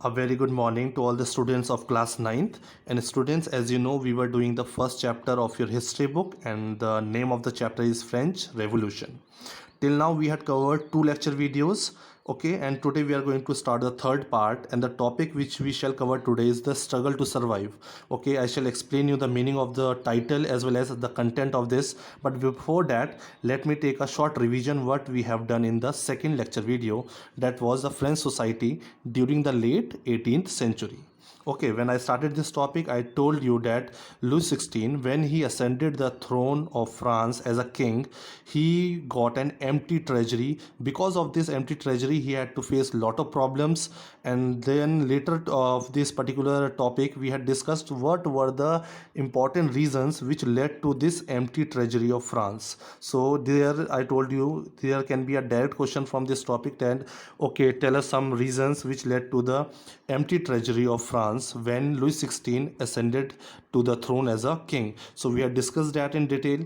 A very good morning to all the students of class ninth. And students, as you know, we were doing the first chapter of your history book, and the name of the chapter is French Revolution. Till now we had covered two lecture videos, okay, and today we are going to start the third part, and the topic which we shall cover today is the struggle to survive. Okay, I shall explain you the meaning of the title as well as the content of this, but before that let me take a short revision what we have done in the second lecture video, that was the French society during the late 18th century. Okay, when I started this topic, I told you that Louis XVI, when he ascended the throne of France as a king, he got an empty treasury. Because of this empty treasury, he had to face lot of problems. And then later of this particular topic, we had discussed what were the important reasons which led to this empty treasury of France. So there, I told you there can be a direct question from this topic. And okay, tell us some reasons which led to the empty treasury of France when Louis XVI ascended to the throne as a king. So we had discussed that in detail.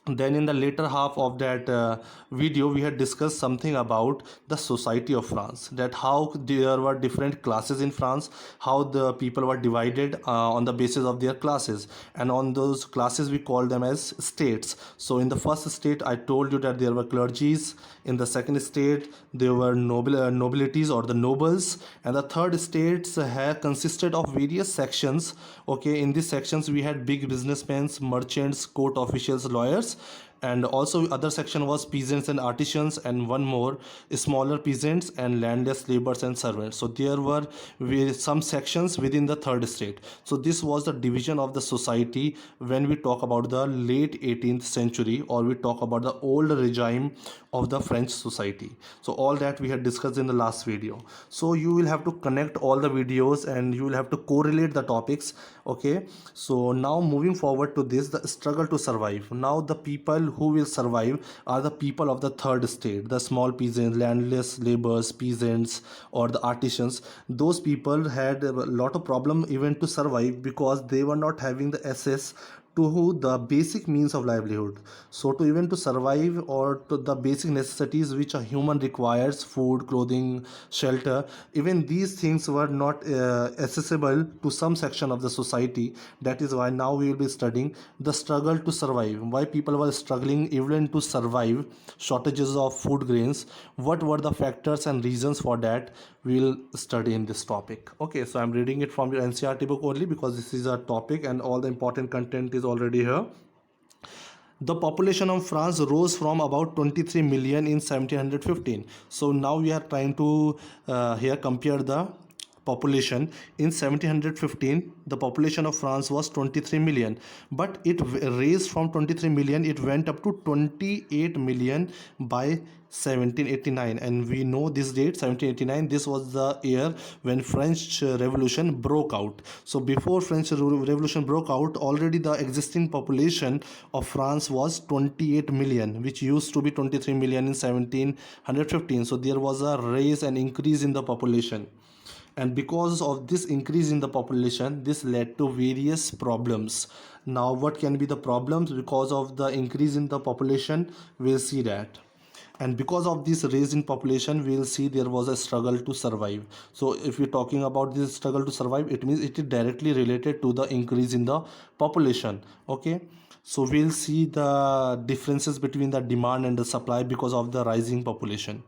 Then in the later half of that video, we had discussed something about the society of France, that how there were different classes in France, how the people were divided on the basis of their classes, and on those classes we call them as states. So in the first state I told you that there were clergies, in the second state there were nobilities or the nobles, and the third states have consisted of various sections. Okay, in these sections we had big businessmen, merchants, court officials, lawyers, and also other section was peasants and artisans, and one more smaller peasants and landless laborers and servants. So there were some sections within the third state. So this was the division of the society when we talk about the late 18th century, or we talk about the old regime of the French society. So all that we had discussed in the last video. So you will have to connect all the videos and you will have to correlate the topics. Okay, so now moving forward to this, the struggle to survive. Now the people who will survive are the people of the third state, the small peasants, landless laborers, peasants, or the artisans. Those people had a lot of problem even to survive, because they were not having the access to the basic means of livelihood. So to even to survive, or to the basic necessities which a human requires, food, clothing, shelter, even these things were not accessible to some section of the society. That is why now we will be studying the struggle to survive, why people were struggling even to survive, shortages of food grains, what were the factors and reasons for that, we will study in this topic. Okay, so I'm reading it from your NCERT book only, because this is a topic and all the important content is already here. The population of France rose from about 23 million in 1715. So now we are trying to here compare the population. In 1715 the population of France was 23 million, but it raised from 23 million, it went up to 28 million by 1789. And we know this date, 1789, this was the year when French Revolution broke out. So before French Revolution broke out, already the existing population of France was 28 million, which used to be 23 million in 1715. So there was a raise and increase in the population, and because of this increase in the population, this led to various problems. Now what can be the problems because of the increase in the population? We'll see that. And because of this raise in population, we'll see there was a struggle to survive. So if we're talking about this struggle to survive, it means it is directly related to the increase in the population. Okay, so we'll see the differences between the demand and the supply because of the rising population.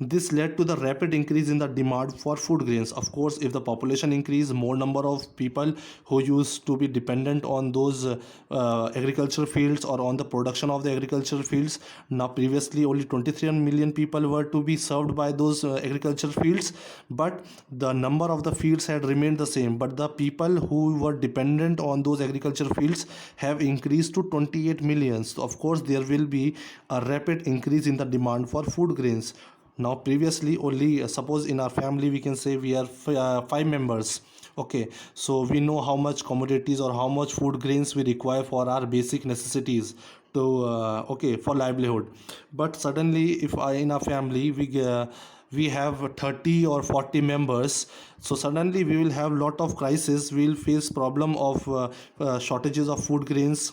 This led to the rapid increase in the demand for food grains. Of course, if the population increase, more number of people who used to be dependent on those agricultural fields or on the production of the agricultural fields. Now previously only 23 million people were to be served by those agricultural fields, but the number of the fields had remained the same, but the people who were dependent on those agricultural fields have increased to 28 million. So of course there will be a rapid increase in the demand for food grains. Now previously only suppose in our family we can say we are 5 members. Okay, so we know how much commodities or how much food grains we require for our basic necessities to okay, for livelihood. But suddenly if in our family we have 30 or 40 members, so suddenly we will have lot of crisis, we will face problem of shortages of food grains,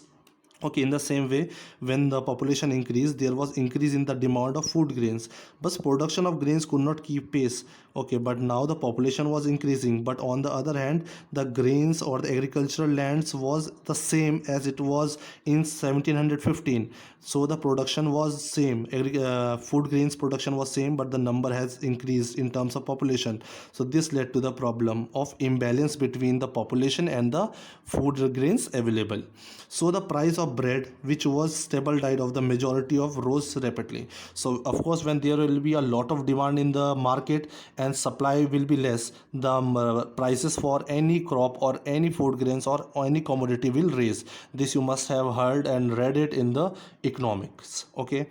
Okay, in the same way, when the population increased, there was increase in the demand of food grains, but production of grains could not keep pace. Okay, but now the population was increasing, but on the other hand, the grains or the agricultural lands was the same as it was in 1715. So the production was same, food grains production was same, but the number has increased in terms of population. So this led to the problem of imbalance between the population and the food grains available. So the price of bread, which was stable diet of the majority of, rose rapidly. So of course, when there will be a lot of demand in the market and supply will be less, the prices for any crop or any food grains or any commodity will raise. This you must have heard and read it in the economics. Okay,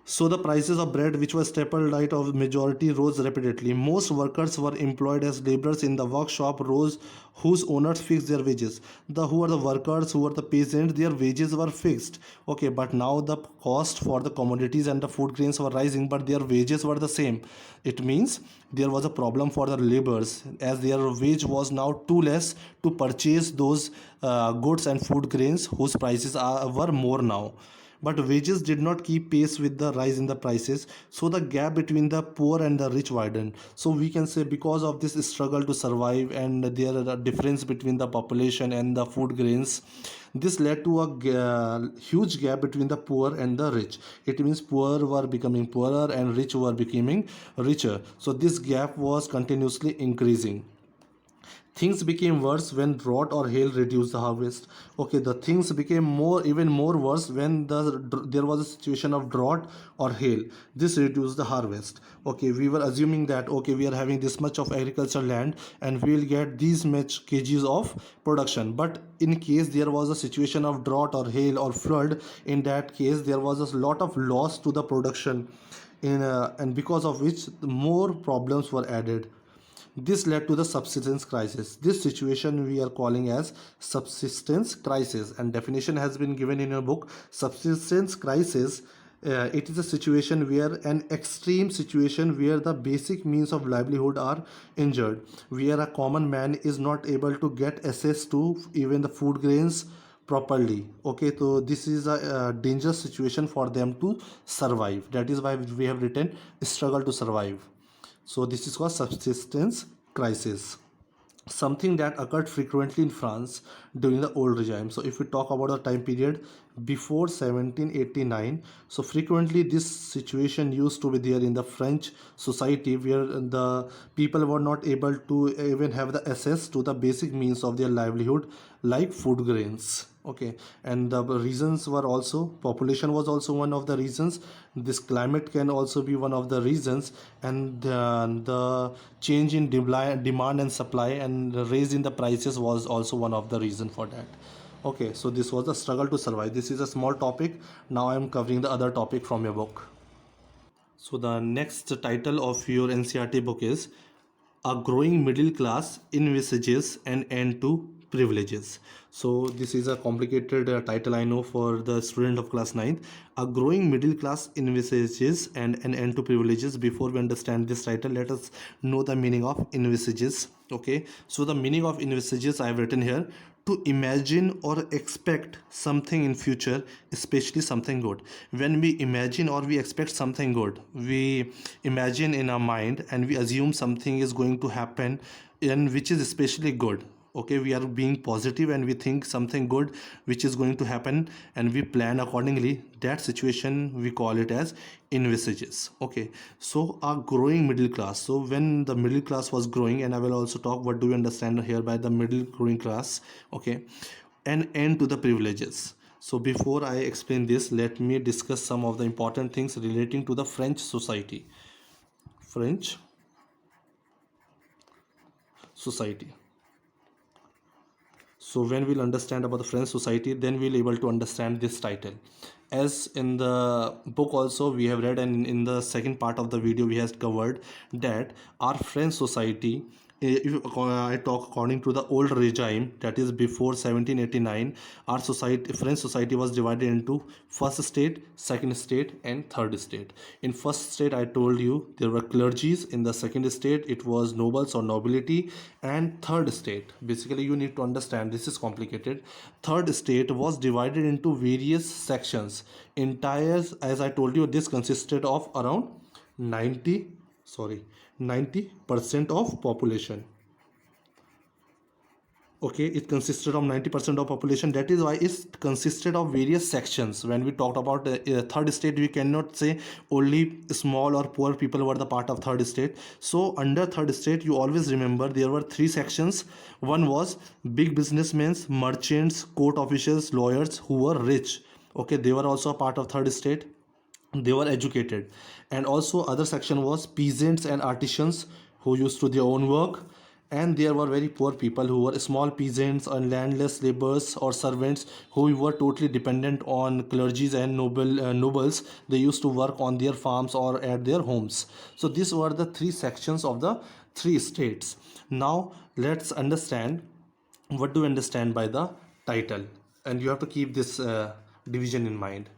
so the prices of bread, which was staple diet of majority, rose rapidly. Most workers were employed as laborers in the workshop, rose whose owners fixed their wages. The who are the workers, who are the peasants, their wages were fixed. Okay, but now the cost for the commodities and the food grains were rising, but their wages were the same. It means there was a problem for the laborers, as their wage was now too less to purchase those goods and food grains whose prices were more now, but wages did not keep pace with the rise in the prices, so the gap between the poor and the rich widened. So we can say, because of this struggle to survive and there are a difference between the population and the food grains, this led to a huge gap between the poor and the rich. It means poor were becoming poorer and rich were becoming richer, so this gap was continuously increasing. Things became worse when drought or hail reduced the harvest. Okay, the things became even more worse when there was a situation of drought or hail. This reduced the harvest. Okay, we were assuming that, okay, we are having this much of agricultural land and we will get these much kgs of production, but in case there was a situation of drought or hail or flood, in that case there was a lot of loss to the production, and because of which more problems were added. This led to the subsistence crisis. This situation we are calling as subsistence crisis, and definition has been given in your book. Subsistence crisis, it is a situation where an extreme situation where the basic means of livelihood are injured, where a common man is not able to get access to even the food grains properly. Okay, so this is a dangerous situation for them to survive. That is why we have written struggle to survive. So this is called subsistence crisis, something that occurred frequently in France during the old regime. So if we talk about the time period before 1789, so frequently this situation used to be there in the French society, where the people were not able to even have the access to the basic means of their livelihood, like food grains. Okay, and the reasons were also population was also one of the reasons. This climate can also be one of the reasons, and the change in demand and supply and the raise in the prices was also one of the reason for that. Okay, so this was the struggle to survive. This is a small topic. Now I am covering the other topic from your book. So the next title of your NCRT book is A Growing Middle Class Envisages an End to Privileges. So this is a complicated title, I know, for the student of class 9th. A growing middle class envisages and an end to privileges. Before we understand this title, let us know the meaning of envisages. Okay, so the meaning of envisages I have written here: to imagine or expect something in future, especially something good. When we imagine or we expect something good, we imagine in our mind and we assume something is going to happen, and which is especially good. Okay, we are being positive and we think something good which is going to happen and we plan accordingly. That situation we call it as envisages. Okay, so a growing middle class. So when the middle class was growing, and I will also talk what do we understand here by the middle growing class. Okay, an end to the privileges. So before I explain this, let me discuss some of the important things relating to the French society. French society. So when we'll understand about the French society, then we'll able to understand this title. As in the book also we have read, and in the second part of the video we have covered that our French society if I talk according to the old regime, that is before 1789, our society, French society, was divided into first state, second state, and third state. In first state, I told you there were clergies. In the second state, it was nobles or nobility. And third state, basically you need to understand, this is complicated. Third state was divided into various sections. Entire, as I told you, this consisted of around 90% of population. Okay, it consisted of 90% of population. That is why it consisted of various sections. When we talked about third state, we cannot say only small or poor people were the part of third state. So under third state, you always remember there were three sections. One was big businessmen, merchants, court officials, lawyers who were rich. Okay, they were also a part of third state. They were educated. And also other section was peasants and artisans who used to their own work. And there were very poor people who were small peasants and landless laborers or servants who were totally dependent on clergies and nobles. They used to work on their farms or at their homes. So these were the three sections of the three states. Now let's understand, what do you understand by the title, and you have to keep this division in mind.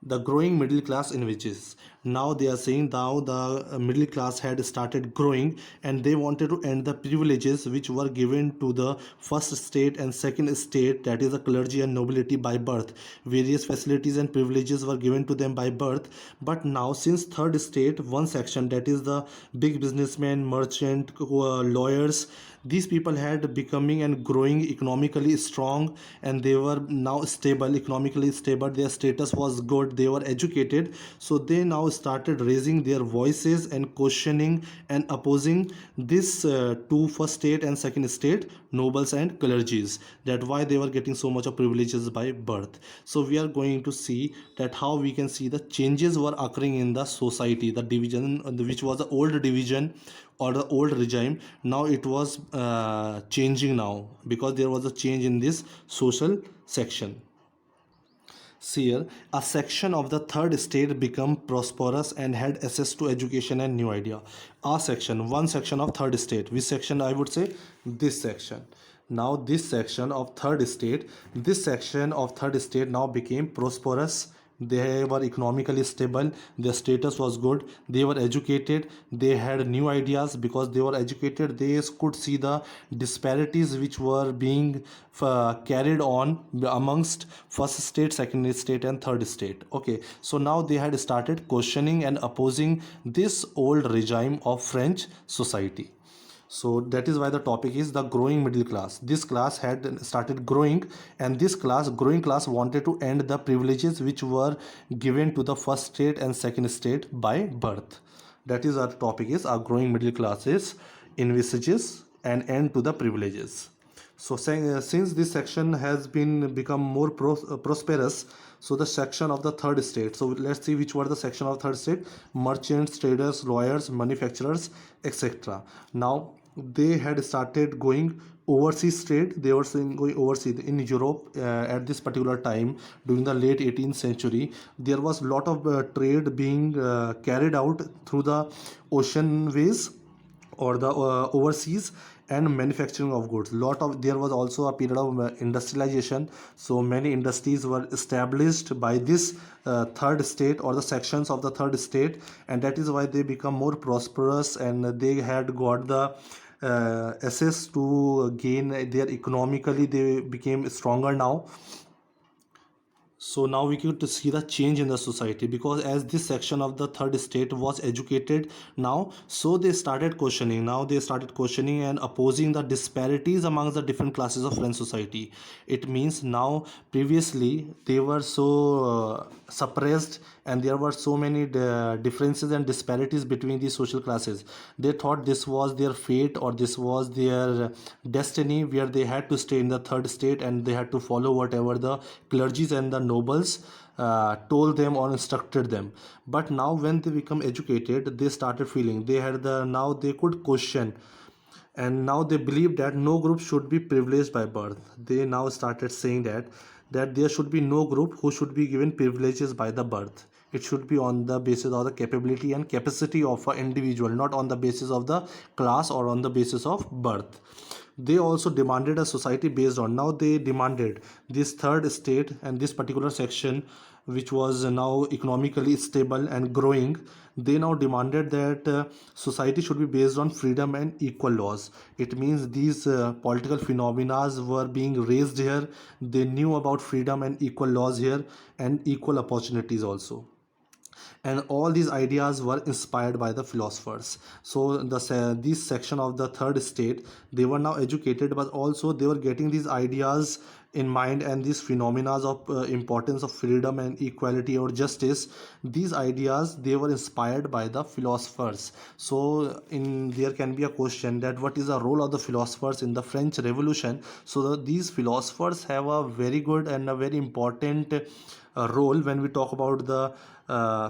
The growing middle class in wages. Now they are saying now the middle class had started growing, and they wanted to end the privileges which were given to the first state and second state, that is the clergy and nobility, by birth. Various facilities and privileges were given to them by birth. But now since third state, one section, that is the big businessmen, merchant, lawyers, these people had becoming and growing economically strong, and they were now stable, economically stable. Their status was good, they were educated. So they now started raising their voices and questioning and opposing this two first state and second state nobles and clergies, that why they were getting so much of privileges by birth. So we are going to see that how we can see the changes were occurring in the society. The division which was the old division or the old regime, now it was changing now, because there was a change in this social section. See here, a section of the third state became prosperous and had access to education and new idea. A section, one section of third state. Which section? I would say this section. Now this section of third state, now became prosperous. They were economically stable, their status was good, they were educated, they had new ideas. Because they were educated, they could see the disparities which were being carried on amongst first state, second state, and third state. Okay, so now they had started questioning and opposing this old regime of French society. So that is why the topic is the growing middle class. This class had started growing, and this growing class wanted to end the privileges which were given to the first state and second state by birth. That is our topic, is our growing middle classes envisages an end to the privileges. So since this section has become more prosperous, so the section of the third state, so let's see which were the section of third state: merchants, traders, lawyers, manufacturers, etc. Now they had started going overseas trade. They were going overseas in Europe at this particular time. During the late 18th century, there was a lot of trade being carried out through the ocean ways or the overseas, and manufacturing of goods. There was also a period of industrialization. So many industries were established by this third state or the sections of the third state, and that is why they become more prosperous, and they had got the access to gain their economically. They became stronger now. So now we get to see the change in the society, because as this section of the third state was educated now, so they started questioning. Now they started questioning and opposing the disparities amongst the different classes of French society. It means now previously they were so suppressed, and there were so many differences and disparities between these social classes. They thought this was their fate, or this was their destiny, where they had to stay in the third state and they had to follow whatever the clergies and the nobles told them or instructed them. But now when they become educated, they started feeling they had now they could question, and now they believe that no group should be privileged by birth. They now started saying that there should be no group who should be given privileges by the birth. It should be on the basis of the capability and capacity of an individual, not on the basis of the class or on the basis of birth. They also demanded a society based on, now they demanded this third state and this particular section, which was now economically stable and growing. They now demanded that society should be based on freedom and equal laws. It means these political phenomena were being raised here. They knew about freedom and equal laws here, and equal opportunities also. And all these ideas were inspired by the philosophers. So this section of the third state, they were now educated, but also they were getting these ideas in mind, and these phenomena of importance of freedom and equality or justice. These ideas, they were inspired by the philosophers. So in there can be a question that what is the role of the philosophers in the French Revolution. So these philosophers have a very good and a very important role when we talk about the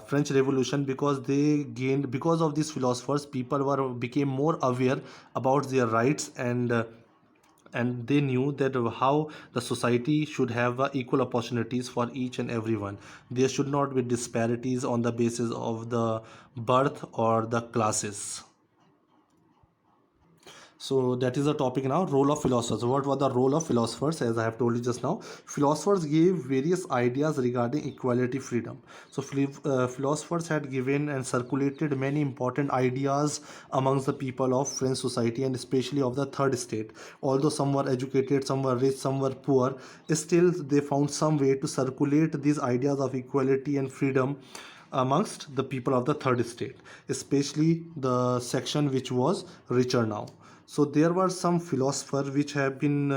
French Revolution, because they gained, because of these philosophers, people became more aware about their rights, and they knew that how the society should have equal opportunities for each and everyone. There should not be disparities on the basis of the birth or the classes. So that is the topic now, role of philosophers. What was the role of philosophers? As I have told you just now, philosophers gave various ideas regarding equality, freedom. So philosophers had given and circulated many important ideas amongst the people of French society, and especially of the third state. Although some were educated, some were rich, some were poor, still they found some way to circulate these ideas of equality and freedom amongst the people of the third state, especially the section which was richer now. So there were some philosophers which have been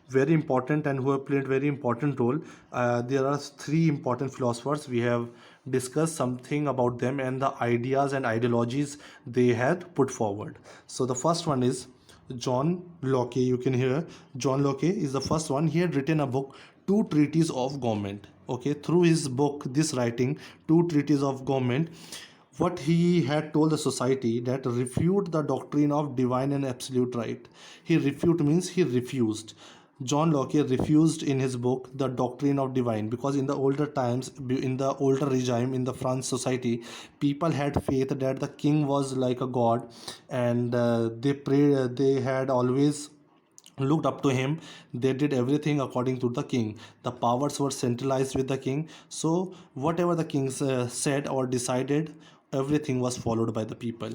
very important and who have played very important role. There are three important philosophers. We have discussed something about them and the ideas and ideologies they had put forward. So the first one is John Locke. You can hear John Locke is the first one. He had written a book, Two Treatises of Government. Okay, through his book, this writing, Two Treatises of Government, what he had told the society that refute the doctrine of divine and absolute right. He refute means he refused. John Locke refused in his book the doctrine of divine, because in the older times, in the older regime in the France society, people had faith that the king was like a god, and they prayed. They had always looked up to him. They did everything according to the king. The powers were centralized with the king, so whatever the king said or decided, everything was followed by the people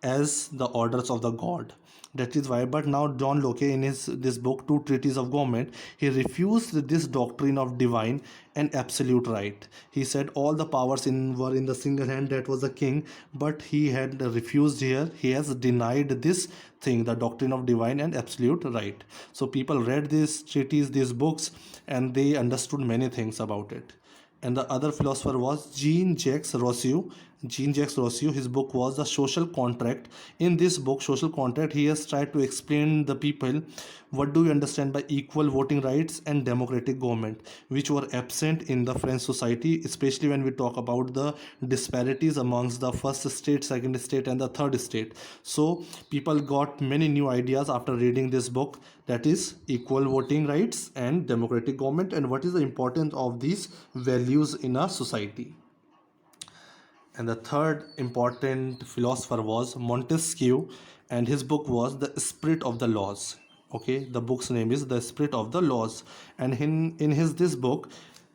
as the orders of the god. That is why, but now John Locke in his this book, Two Treatises of Government, he refused this doctrine of divine and absolute right. He said all the powers were in the single hand, that was the king, but he had refused here. He has denied this thing, the doctrine of divine and absolute right. So people read these treatises, these books, and they understood many things about it. And the other philosopher was Jean-Jacques Rousseau. Jean-Jacques Rousseau, his book was The Social Contract. In this book, Social Contract, he has tried to explain the people what do we understand by equal voting rights and democratic government, which were absent in the French society, especially when we talk about the disparities amongst the first state, second state, and the third state. So people got many new ideas after reading this book, that is equal voting rights and democratic government, and what is the importance of these values in our society. And the third important philosopher was Montesquieu, and his book was The Spirit of the Laws. Okay, the book's name is The Spirit of the Laws, and in his this book,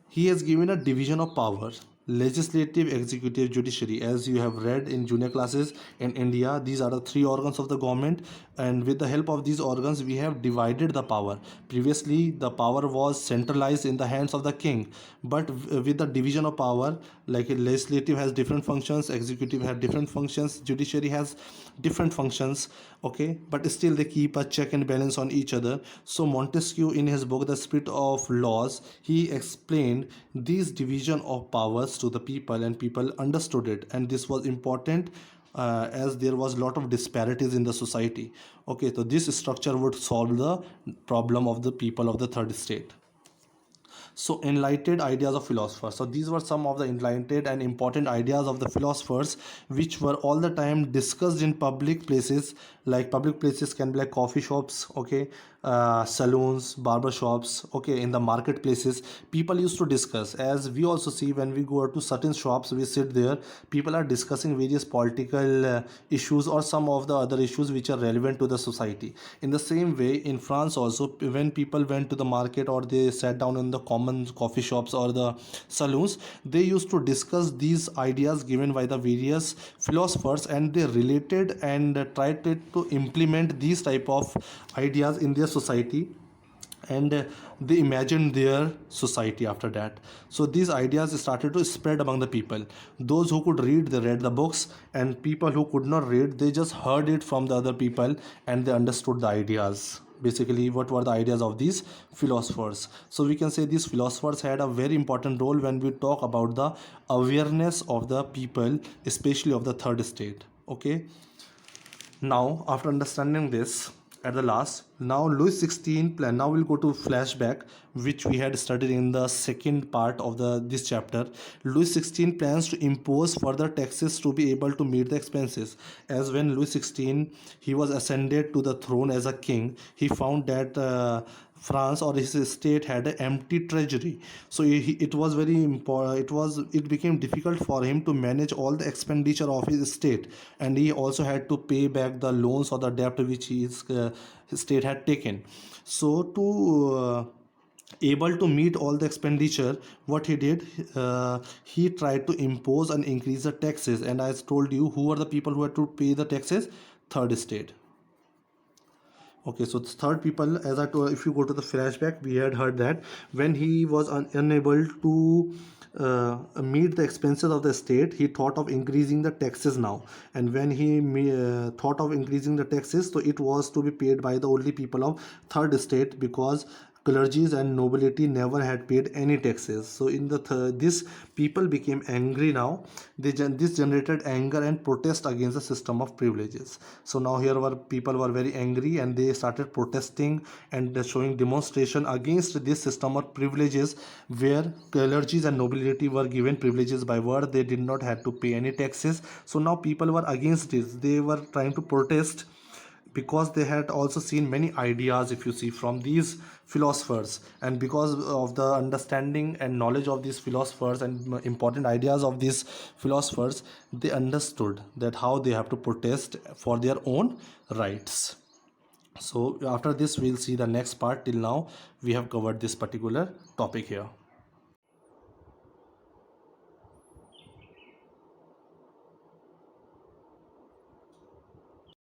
he has given a division of power: legislative, executive, judiciary. As you have read in junior classes in India, these are the three organs of the government, and with the help of these organs, we have divided the power. Previously, the power was centralized in the hands of the king, but with the division of power, like legislative has different functions, executive has different functions, judiciary has different functions. Okay, but still they keep a check and balance on each other. So Montesquieu in his book The Spirit of Laws, he explained these division of powers to the people, and people understood it, and this was important as there was a lot of disparities in the society. Okay, so this structure would solve the problem of the people of the third state. So enlightened ideas of philosophers. So these were some of the enlightened and important ideas of the philosophers, which were all the time discussed in public places. Like public places can be like coffee shops, okay, saloons, barber shops, okay, in the marketplaces. People used to discuss, as we also see when we go to certain shops, we sit there, people are discussing various political issues or some of the other issues which are relevant to the society. In the same way, in France also, when people went to the market or they sat down in the common coffee shops or the saloons, they used to discuss these ideas given by the various philosophers, and they related and tried to implement these type of ideas in their society, and they imagined their society after that. So these ideas started to spread among the people. Those who could read, they read the books, and people who could not read, they just heard it from the other people and they understood the ideas. Basically, what were the ideas of these philosophers? So we can say these philosophers had a very important role when we talk about the awareness of the people, especially of the third state. Okay, now after understanding this, at the last, now Louis 16 plan, now we'll go to flashback, which we had studied in the second part of the this chapter. Louis 16 plans to impose further taxes to be able to meet the expenses. As when Louis 16 he was ascended to the throne as a king, he found that France or his state had an empty treasury. So it was very important. It became difficult for him to manage all the expenditure of his state, and he also had to pay back the loans or the debt which his state had taken. So to able to meet all the expenditure, what he did, he tried to impose and increase the taxes. And I told you who are the people who had to pay the taxes. Third state. Okay, so the third people, as I told, if you go to the flashback, we had heard that when he was unable to meet the expenses of the state, he thought of increasing the taxes now. And when he thought of increasing the taxes, so it was to be paid by the only people of third state, because clergies and nobility never had paid any taxes. So in the this people became angry now. This generated anger and protest against the system of privileges. So now here were people were very angry, and they started protesting and showing demonstration against this system of privileges, where clergies and nobility were given privileges by word. They did not have to pay any taxes. So now people were against this. They were trying to protest because they had also seen many ideas, if you see, from these philosophers. And because of the understanding and knowledge of these philosophers and important ideas of these philosophers, they understood that how they have to protest for their own rights. So after this we'll see the next part. Till now we have covered this particular topic here.